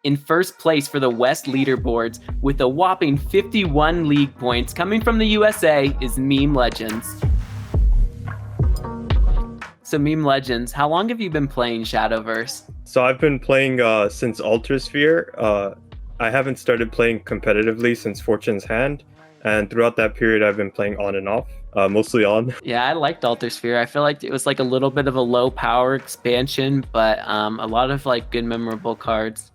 In first place for the West leaderboards with a whopping 51 league points coming from the USA is MemeLegends. So MemeLegends, how long have you been playing Shadowverse? So I've been playing since Altersphere. I haven't started playing competitively since Fortune's Hand, and throughout that period I've been playing on and off, mostly on. Yeah, I liked Altersphere. I feel like it was like a little bit of a low power expansion, but a lot of like good memorable cards.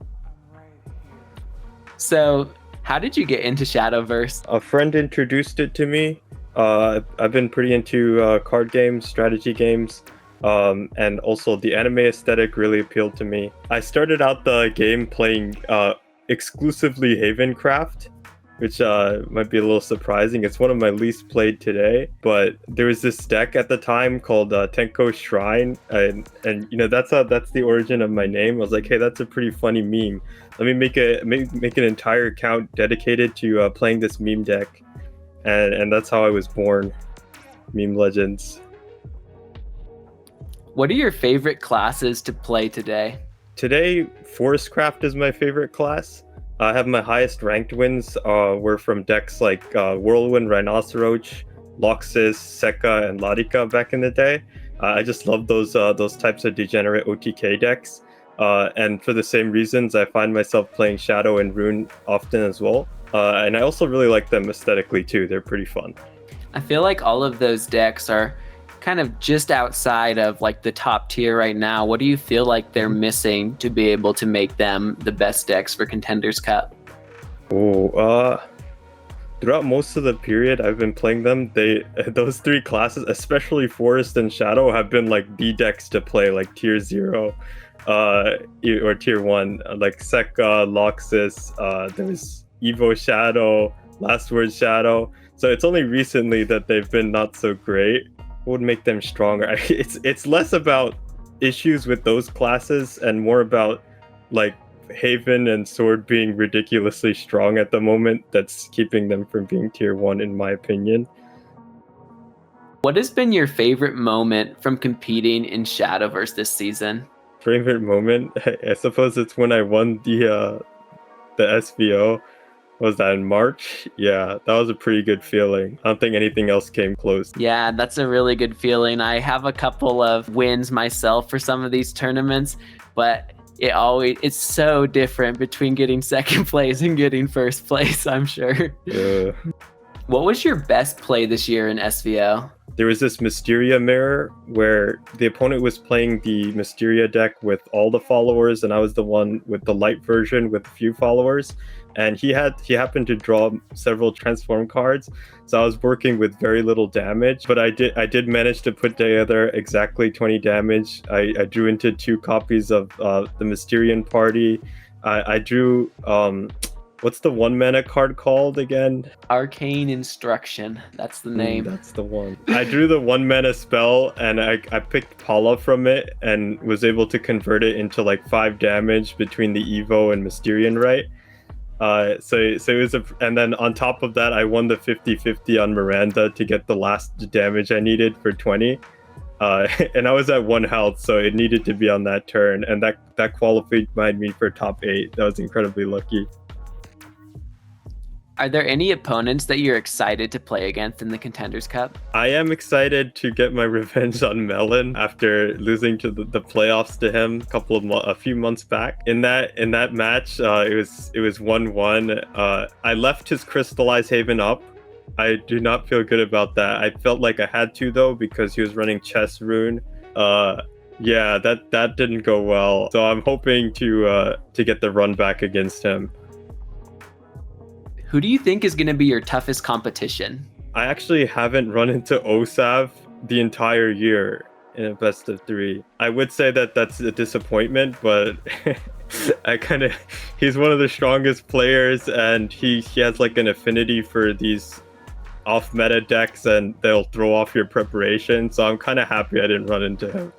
So how did you get into Shadowverse? A friend introduced it to me. I've been pretty into card games, strategy games, and also the anime aesthetic really appealed to me. I started out the game playing exclusively Havencraft, which might be a little surprising. It's one of my least played today, but there was this deck at the time called Tenko Shrine, and you know that's the origin of my name. I was like, hey, that's a pretty funny meme. Let me make an entire account dedicated to playing this meme deck, and that's how I was born. MemeLegends. What are your favorite classes to play today? Today, Forestcraft is my favorite class. I have my highest ranked wins were from decks like Whirlwind, Rhinoceros, Loxus, Sekka, and Ladika back in the day. I just love those types of degenerate OTK decks. And for the same reasons, I find myself playing Shadow and Rune often as well. And I also really like them aesthetically too. They're pretty fun. I feel like all of those decks are kind of just outside of like the top tier right now. What do you feel like they're missing to be able to make them the best decks for Contenders Cup? Throughout most of the period I've been playing them, those three classes, especially Forest and Shadow, have been like the decks to play, like tier 0 or tier 1, like Sekka, Loxus, there's Evo Shadow, Last Word Shadow. So it's only recently that they've been not so great. What would make them stronger? It's less about issues with those classes and more about like Haven and Sword being ridiculously strong at the moment that's keeping them from being tier 1 in my opinion. What has been your favorite moment from competing in Shadowverse this season? Favorite moment? I suppose it's when I won the SVO. Was that in March? Yeah, that was a pretty good feeling. I don't think anything else came close. Yeah, that's a really good feeling. I have a couple of wins myself for some of these tournaments, but it's so different between getting second place and getting first place, I'm sure. Yeah. What was your best play this year in SVO? There was this Mysteria mirror where the opponent was playing the Mysteria deck with all the followers, and I was the one with the light version with a few followers. And he happened to draw several transform cards, so I was working with very little damage. But I did manage to put together exactly 20 damage. I drew into 2 copies of the Mysterian Party. I drew what's the 1 mana card called again? Arcane Instruction. That's the name. That's the one. I drew the 1 mana spell, and I picked Paula from it and was able to convert it into like 5 damage between the Evo and Mysterian Rite. So it was and then on top of that, I won the 50-50 on Miranda to get the last damage I needed for 20. And I was at 1 health, so it needed to be on that turn, and that qualified me for top 8. That was incredibly lucky. Are there any opponents that you're excited to play against in the Contenders Cup? I am excited to get my revenge on Melon after losing to the playoffs to him a few months back. In that match, it was 1-1. I left his Crystallized Haven up. I do not feel good about that. I felt like I had to though because he was running Chess Rune. Yeah, that didn't go well. So I'm hoping to get the run back against him. Who do you think is going to be your toughest competition? I actually haven't run into Osav the entire year in a best of 3. I would say that that's a disappointment, but he's one of the strongest players, and he has like an affinity for these off-meta decks, and they'll throw off your preparation. So I'm kind of happy I didn't run into him.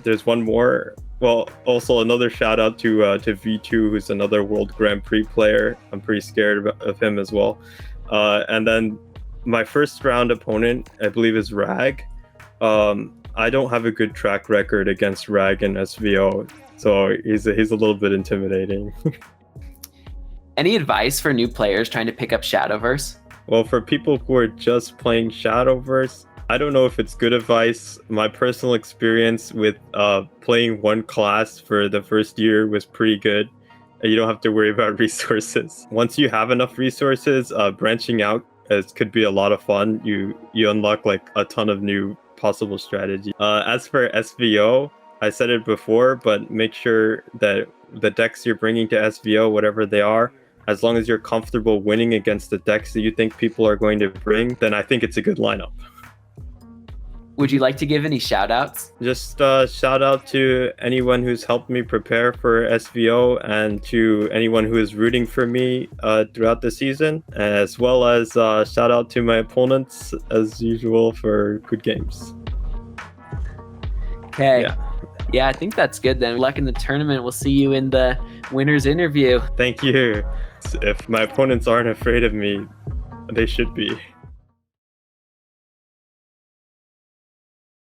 There's one more. Well, also another shout out to V2, who's another World Grand Prix player. I'm pretty scared of him as well. And then my first round opponent, I believe, is Rag. I don't have a good track record against Rag and SVO. So he's a little bit intimidating. Any advice for new players trying to pick up Shadowverse? Well, for people who are just playing Shadowverse, I don't know if it's good advice. My personal experience with playing one class for the first year was pretty good. You don't have to worry about resources. Once you have enough resources, branching out could be a lot of fun. You unlock like a ton of new possible strategy. As for SVO, I said it before, but make sure that the decks you're bringing to SVO, whatever they are, as long as you're comfortable winning against the decks that you think people are going to bring, then I think it's a good lineup. Would you like to give any shout outs? Just shout out to anyone who's helped me prepare for SVO and to anyone who is rooting for me throughout the season, as well as shout out to my opponents as usual for good games. Okay. Yeah, I think that's good then. Good luck in the tournament. We'll see you in the winner's interview. Thank you. If my opponents aren't afraid of me, they should be.